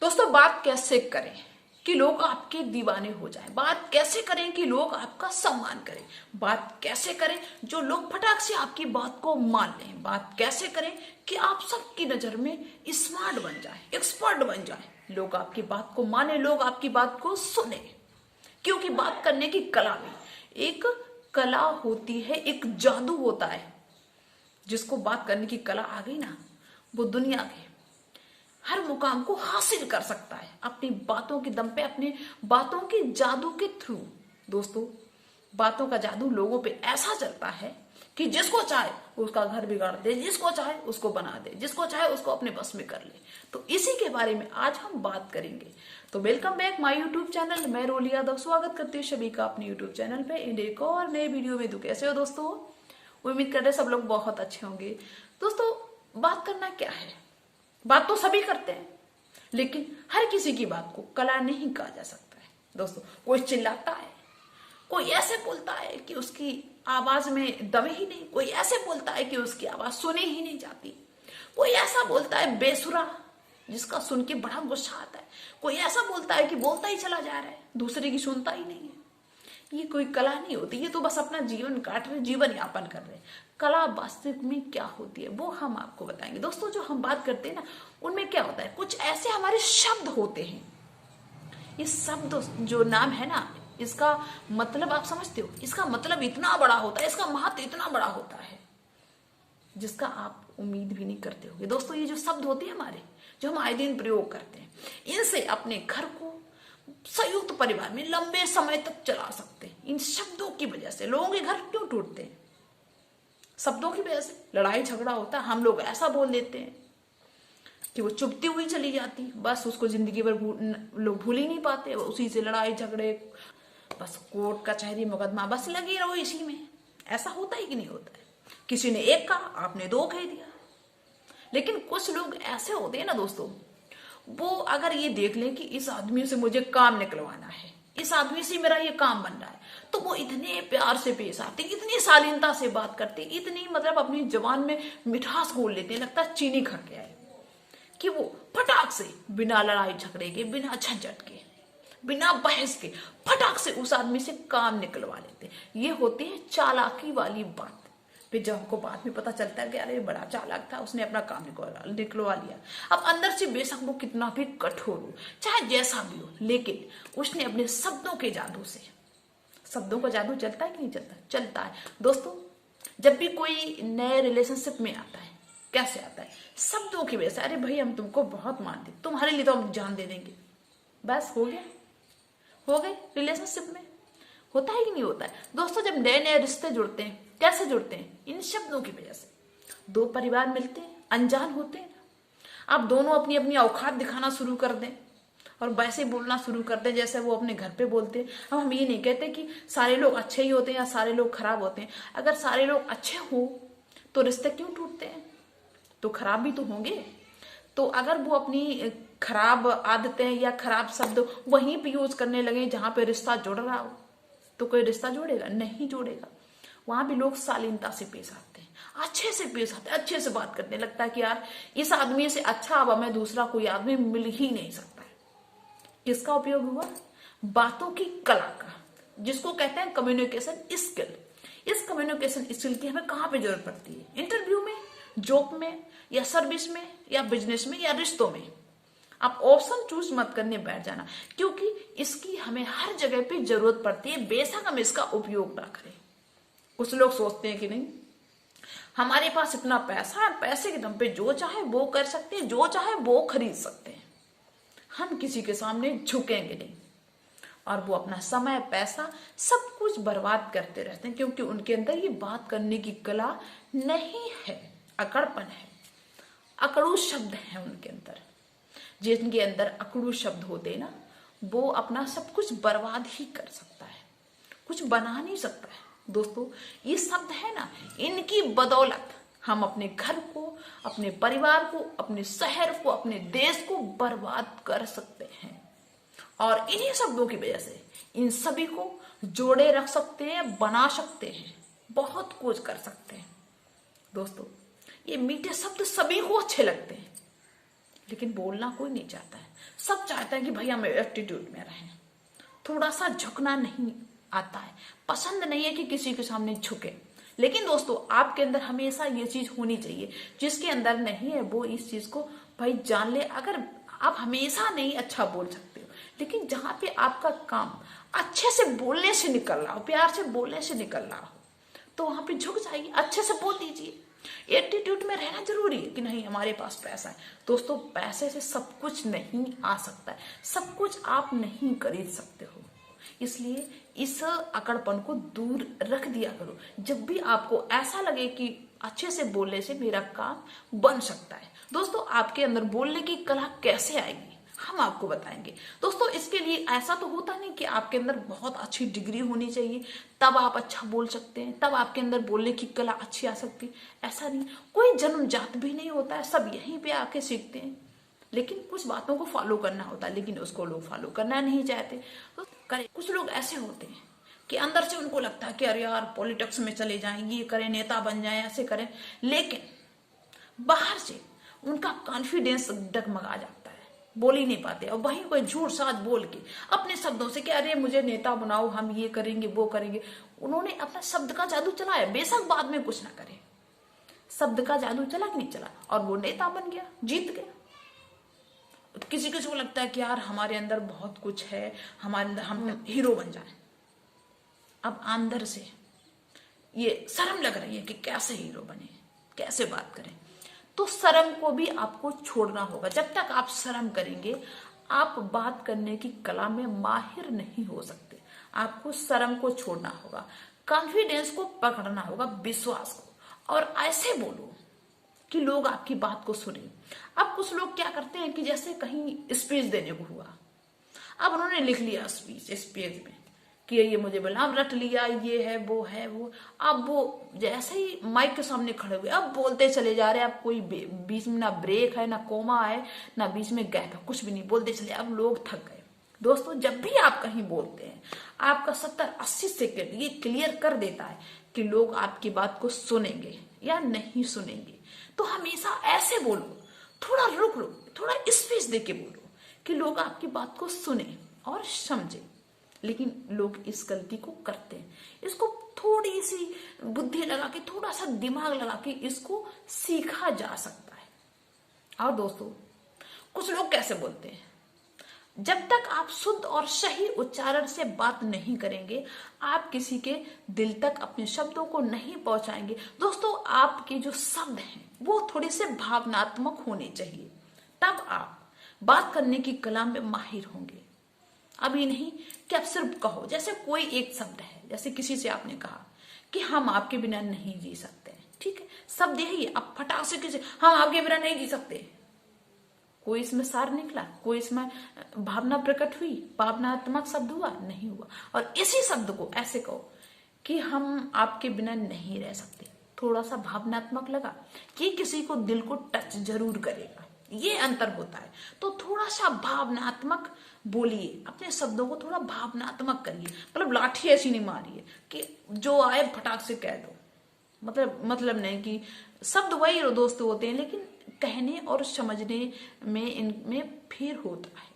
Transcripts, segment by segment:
दोस्तों, बात कैसे करें कि लोग आपके दीवाने हो जाएं? बात कैसे करें कि लोग आपका सम्मान करें? बात कैसे करें जो लोग फटाक से आपकी बात को मान लें? बात कैसे करें कि आप सबकी नजर में स्मार्ट बन जाएं, एक्सपर्ट बन जाएं, लोग आपकी बात को माने, लोग आपकी बात को सुने? क्योंकि बात करने की कला में एक कला होती है, एक जादू होता है। जिसको बात करने की कला आ गई ना, वो दुनिया के हर मुकाम को हासिल कर सकता है अपनी बातों के दम पे, अपनी बातों के जादू के थ्रू। दोस्तों, बातों का जादू लोगों पे ऐसा चलता है कि जिसको चाहे उसका घर बिगाड़ दे, जिसको चाहे उसको बना दे, जिसको चाहे उसको अपने बस में कर ले। तो इसी के बारे में आज हम बात करेंगे। तो welcome back my YouTube channel. मैं रोली यादव स्वागत करती हूँ सभी का अपने यूट्यूब चैनल पे एक और नए वीडियो में। तो कैसे हो दोस्तों? उम्मीद कर रहे सब लोग बहुत अच्छे होंगे। दोस्तों, बात करना क्या है? बात तो सभी करते हैं, लेकिन हर किसी की बात को कला नहीं कहा जा सकता है। दोस्तों, कोई चिल्लाता है, कोई ऐसे बोलता है कि उसकी आवाज में दम ही नहीं, कोई ऐसे बोलता है कि उसकी आवाज सुनी ही नहीं जाती, कोई ऐसा बोलता है बेसुरा जिसका सुन के बड़ा गुस्सा आता है, कोई ऐसा बोलता है कि बोलता ही चला जा रहा है, दूसरे की सुनता ही नहीं है। ये कोई कला नहीं होती, ये तो बस अपना जीवन काट रहे, जीवन यापन कर रहे हैं। कला वास्तविक में क्या होती है वो हम आपको बताएंगे। दोस्तों, जो हम बात करते हैं ना, उनमें क्या होता है, कुछ ऐसे हमारे शब्द होते हैं। ये शब्द जो नाम है ना, इसका मतलब आप समझते हो? इसका मतलब इतना बड़ा होता है, इसका महत्व इतना बड़ा होता है जिसका आप उम्मीद भी नहीं करते होगे। दोस्तों, ये जो शब्द होते हैं हमारे, जो हम आए दिन प्रयोग करते हैं, इनसे अपने घर को संयुक्त परिवार में लंबे समय तक चला सकते हैं। इन शब्दों की वजह से लोगों के घर क्यों टूटते हैं? शब्दों की वजह से लड़ाई झगड़ा होता है। हम लोग ऐसा बोल देते हैं कि वो चुभती हुई चली जाती, बस उसको जिंदगी भर लोग भूल ही नहीं पाते। उसी से लड़ाई झगड़े, बस कोर्ट कचहरी मुकदमा, बस लगी रहो इसी में। ऐसा होता है कि नहीं होता है? किसी ने एक कहा, आपने दो कह दिया। लेकिन कुछ लोग ऐसे होते हैं ना दोस्तों, वो अगर ये देख लें कि इस आदमी से मुझे काम निकलवाना है, इस आदमी से मेरा ये काम बन रहा है, तो वो इतने प्यार से पेश आते, इतनी शालीनता से बात करते, इतनी मतलब अपनी जबान में मिठास घोल लेते, लगता है चीनी खा के आए, कि वो फटाक से बिना लड़ाई झगड़े के, बिना झंझट के, बिना बहस के फटाक से उस आदमी से काम निकलवा लेते। ये होती है चालाकी वाली बात। फिर जब हमको बाद में पता चलता है कि अरे बड़ा चालाक था, उसने अपना काम निकलवा लिया। अब अंदर से बेशक वो कितना भी कठोर हो, चाहे जैसा भी हो, लेकिन उसने अपने शब्दों के जादू से, शब्दों का जादू चलता है कि नहीं चलता? चलता है। दोस्तों, जब भी कोई नए रिलेशनशिप में आता है, कैसे आता है? शब्दों की वजह से। अरे भाई, हम तुमको बहुत मानते, तुम्हारे लिए तो हम जान दे देंगे। बस हो गया, हो गए रिलेशनशिप में। होता है कि नहीं होता है? दोस्तों, जब नए नए रिश्ते जुड़ते हैं, कैसे जुड़ते हैं? इन शब्दों की वजह से। दो परिवार मिलते हैं, अनजान होते हैं, आप दोनों अपनी अपनी औकात दिखाना शुरू कर दें और वैसे बोलना शुरू कर दें जैसे वो अपने घर पे बोलते हैं। अब हम ये नहीं कहते कि सारे लोग अच्छे ही होते हैं या सारे लोग खराब होते हैं। अगर सारे लोग अच्छे हो तो रिश्ते क्यों टूटते हैं? तो खराब भी तो होंगे। तो अगर वो अपनी खराब आदतें या खराब शब्द वहीं पे यूज करने लगे जहां पे रिश्ता जुड़ रहा हो, तो कोई रिश्ता जोड़ेगा? नहीं जोड़ेगा। वहां भी लोग शालीनता से पेश आते हैं, अच्छे से पेश आते हैं, अच्छे से बात करने लगता है कि यार इस आदमी से अच्छा अब हमें दूसरा कोई आदमी मिल ही नहीं सकता है। किसका उपयोग हुआ? बातों की कला का, जिसको कहते हैं कम्युनिकेशन स्किल। इस कम्युनिकेशन स्किल की हमें कहाँ पे जरूरत पड़ती है? इंटरव्यू में, जॉब में, या सर्विस में, या बिजनेस में, या रिश्तों में। आप ऑप्शन चूज मत करने बैठ जाना, क्योंकि इसकी हमें हर जगह पे जरूरत पड़ती है, बेशक हम इसका उपयोग ना करें। कुछ लोग सोचते हैं कि नहीं, हमारे पास इतना पैसा है, पैसे के दम पे जो चाहे वो कर सकते हैं, जो चाहे वो खरीद सकते हैं, हम किसी के सामने झुकेंगे नहीं। और वो अपना समय, पैसा, सब कुछ बर्बाद करते रहते हैं, क्योंकि उनके अंदर ये बात करने की कला नहीं है, अकड़पन है, अकड़ू शब्द है उनके अंदर। जिनके अंदर अकड़ू शब्द होते हैं ना, वो अपना सब कुछ बर्बाद ही कर सकता है, कुछ बना नहीं सकता है। दोस्तों, ये शब्द है ना, इनकी बदौलत हम अपने घर को, अपने परिवार को, अपने शहर को, अपने देश को बर्बाद कर सकते हैं। और इन्हीं शब्दों की वजह से इन सभी को जोड़े रख सकते हैं, बना सकते हैं, बहुत कुछ कर सकते हैं। दोस्तों, ये मीठे शब्द सभी को अच्छे लगते हैं, लेकिन बोलना कोई नहीं चाहता है। सब चाहते हैं कि भाई हम एटीट्यूड में रहें, थोड़ा सा झुकना नहीं आता है, पसंद नहीं है कि किसी के सामने झुके। लेकिन दोस्तों आपके अंदर हमेशा ये चीज होनी चाहिए, जिसके अंदर नहीं है वो इस चीज को भाई जान ले। अगर आप हमेशा नहीं अच्छा बोल सकते हो, लेकिन जहां पे आपका काम अच्छे से बोलने से निकल रहा हो, प्यार से बोलने से निकल रहा हो, तो वहां पे झुक जाइए, अच्छे से बोल दीजिए। एटीट्यूड में रहना जरूरी है कि नहीं हमारे पास पैसा है। दोस्तों पैसे से सब कुछ नहीं आ सकता है, सब कुछ आप नहीं खरीद सकते हो, इसलिए इस अकड़पन को दूर रख दिया करो। जब भी आपको ऐसा लगे कि अच्छे से बोलने से मेरा काम बन सकता है। दोस्तों आपके अंदर बोलने की कला कैसे आएगी हम आपको बताएंगे। दोस्तों इसके लिए ऐसा तो होता नहीं कि आपके अंदर बहुत अच्छी डिग्री होनी चाहिए तब आप अच्छा बोल सकते हैं, तब आपके अंदर बोलने की कला अच्छी आ सकती है। ऐसा नहीं, कोई जन्मजात भी नहीं होता है, सब यहीं पे आके सीखते हैं। लेकिन कुछ बातों को फॉलो करना होता है, लेकिन उसको लोग फॉलो करना नहीं चाहते तो करें। कुछ लोग ऐसे होते हैं कि अंदर से उनको लगता है कि अरे यार पॉलिटिक्स में चले जाएं, ये करें, नेता बन जाएं, ऐसे करें, लेकिन बाहर से उनका कॉन्फिडेंस डगमगा जाता है, बोल ही नहीं पाते। और वहीं कोई झूठ साच बोल के अपने शब्दों से कि अरे मुझे नेता बनाओ, हम ये करेंगे वो करेंगे, उन्होंने अपना शब्द का जादू चलाया, बेशक बाद में कुछ ना करे, शब्द का जादू चला कि नहीं चला, और वो नेता बन गया, जीत गया। किसी किसी को लगता है कि यार हमारे अंदर बहुत कुछ है, हमारे अंदर हम हीरो बन जाएं। अब अंदर से ये शर्म लग रही है कि कैसे हीरो बने, कैसे बात करें, तो शर्म को भी आपको छोड़ना होगा। जब तक आप शर्म करेंगे आप बात करने की कला में माहिर नहीं हो सकते। आपको शर्म को छोड़ना होगा, कॉन्फिडेंस को पकड़ना होगा, विश्वास को, और ऐसे बोलो कि लोग आपकी बात को सुने। अब कुछ लोग क्या करते हैं कि जैसे कहीं स्पीच देने को हुआ, अब उन्होंने लिख लिया स्पीच में कि ये मुझे बोला, अब रट लिया, ये है वो है वो, अब वो जैसे ही माइक के सामने खड़े हुए अब बोलते चले जा रहे हैं। अब कोई बीच में ना ब्रेक है, ना कोमा है, ना बीच में गैप है, कुछ भी नहीं, बोलते चले। अब लोग थक गए। दोस्तों जब भी आप कहीं बोलते हैं आपका 70-80 सेकेंड ये क्लियर कर देता है कि लोग आपकी बात को सुनेंगे या नहीं सुनेंगे। तो हमेशा ऐसे बोलो, थोड़ा रुक लो, थोड़ा स्पेस दे के बोलो कि लोग आपकी बात को सुने और समझे। लेकिन लोग इस गलती को करते हैं। इसको थोड़ी सी बुद्धि लगा के, थोड़ा सा दिमाग लगा के इसको सीखा जा सकता है। और दोस्तों कुछ लोग कैसे बोलते हैं, जब तक आप शुद्ध और सही उच्चारण से बात नहीं करेंगे, आप किसी के दिल तक अपने शब्दों को नहीं पहुंचाएंगे। दोस्तों आपके जो शब्द हैं वो थोड़े से भावनात्मक होने चाहिए, तब आप बात करने की कला में माहिर होंगे। अभी नहीं कि आप सिर्फ कहो, जैसे कोई एक शब्द है, जैसे किसी से आपने कहा कि हम आपके बिना नहीं जी सकते, ठीक है, शब्द यही है। अब फटाक से किसी हम आपके बिना नहीं जी सकते, कोई इसमें सार निकला, कोई इसमें भावना प्रकट हुई, भावनात्मक शब्द हुआ नहीं हुआ। और इसी शब्द को ऐसे कहो कि हम आपके बिना नहीं रह सकते, थोड़ा सा भावनात्मक लगा कि किसी को दिल को टच जरूर करेगा, ये अंतर होता है। तो थोड़ा सा भावनात्मक बोलिए, अपने शब्दों को थोड़ा भावनात्मक करिए। मतलब लाठी ऐसी नहीं मारिए कि जो आए फटाक से कह दो, मतलब नहीं कि शब्द वही दोस्त होते हैं, लेकिन कहने और समझने में इनमें फेर होता है।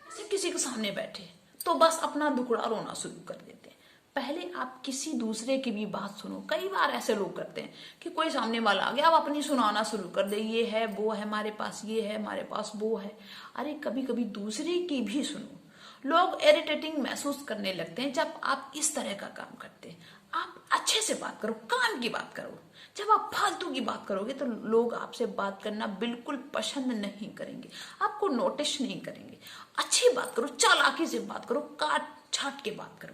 जैसे किसी के सामने बैठे तो बस अपना दुखड़ा रोना शुरू कर देते हैं। पहले आप किसी दूसरे की भी बात सुनो। कई बार ऐसे लोग करते हैं कि कोई सामने वाला आ गया, आप अपनी सुनाना शुरू कर दे, ये है वो है, हमारे पास ये है, हमारे पास वो है। अरे कभी कभी दूसरे की भी सुनो। लोग इरिटेटिंग महसूस करने लगते हैं जब आप इस तरह का काम करते हैं। आप अच्छे से बात करो, काम की बात करो। जब आप फालतू की बात करोगे तो लोग आपसे बात करना बिल्कुल पसंद नहीं करेंगे, आपको नोटिस नहीं करेंगे। अच्छी बात करो, चालाकी से बात करो, काट छाट के बात करो।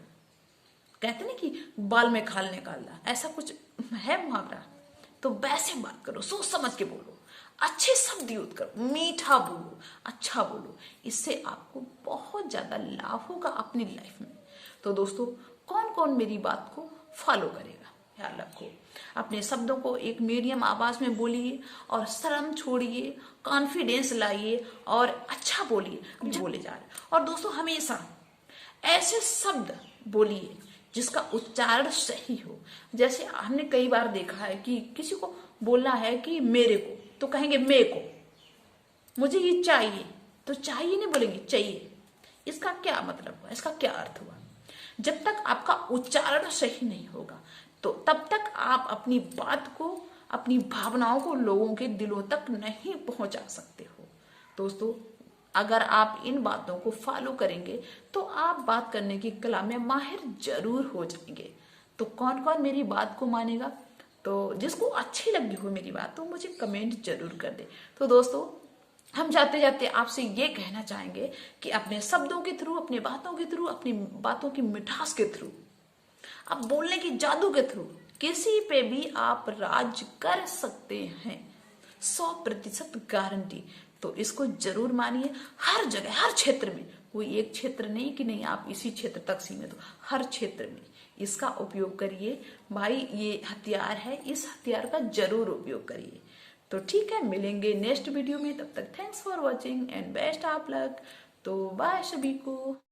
कहते नहीं कि बाल में खाल निकालना, ऐसा कुछ है मुहावरा, तो वैसे बात करो, सोच समझ के बोलो, अच्छे शब्द यूज करो, मीठा बोलो, अच्छा बोलो। इससे आपको बहुत ज्यादा लाभ होगा अपनी लाइफ में। तो दोस्तों कौन कौन मेरी बात को फॉलो करेगा, ख्याल रखो, अपने शब्दों को एक मीडियम आवाज में बोलिए और शर्म छोड़िए, कॉन्फिडेंस लाइए और अच्छा बोलिए, बोले जा रहे। और दोस्तों हमेशा ऐसे शब्द बोलिए जिसका उच्चारण सही हो। जैसे हमने कई बार देखा है कि किसी को बोलना है कि मेरे को, तो कहेंगे मेरे को, मुझे ये चाहिए, तो चाहिए नहीं बोलेंगे, चाहिए। इसका क्या मतलब हुआ, इसका क्या अर्थ हुआ? जब तक आपका उच्चारण सही नहीं होगा तो तब तक आप अपनी बात को, अपनी भावनाओं को लोगों के दिलों तक नहीं पहुंचा सकते हो। दोस्तों, अगर आप इन बातों को फॉलो करेंगे तो आप बात करने की कला में माहिर जरूर हो जाएंगे। तो कौन कौन मेरी बात को मानेगा? तो जिसको अच्छी लगी हो मेरी बात तो मुझे कमेंट जरूर कर दे। तो दोस्तों, हम जाते जाते आपसे ये कहना चाहेंगे कि अपने शब्दों के थ्रू, अपनी बातों के थ्रू, अपनी बातों की मिठास के थ्रू, आप बोलने की जादू के थ्रू किसी पे भी आप राज कर सकते हैं, 100% गारंटी। तो इसको जरूर मानिए। हर जगह, हर क्षेत्र में, कोई एक क्षेत्र नहीं कि नहीं आप इसी क्षेत्र तक सीमित हो, हर क्षेत्र में इसका उपयोग करिए भाई। ये हथियार है, इस हथियार का जरूर उपयोग करिए। तो ठीक है, मिलेंगे नेक्स्ट वीडियो में। तब तक thanks for watching and best of luck. तो बाय सभी को।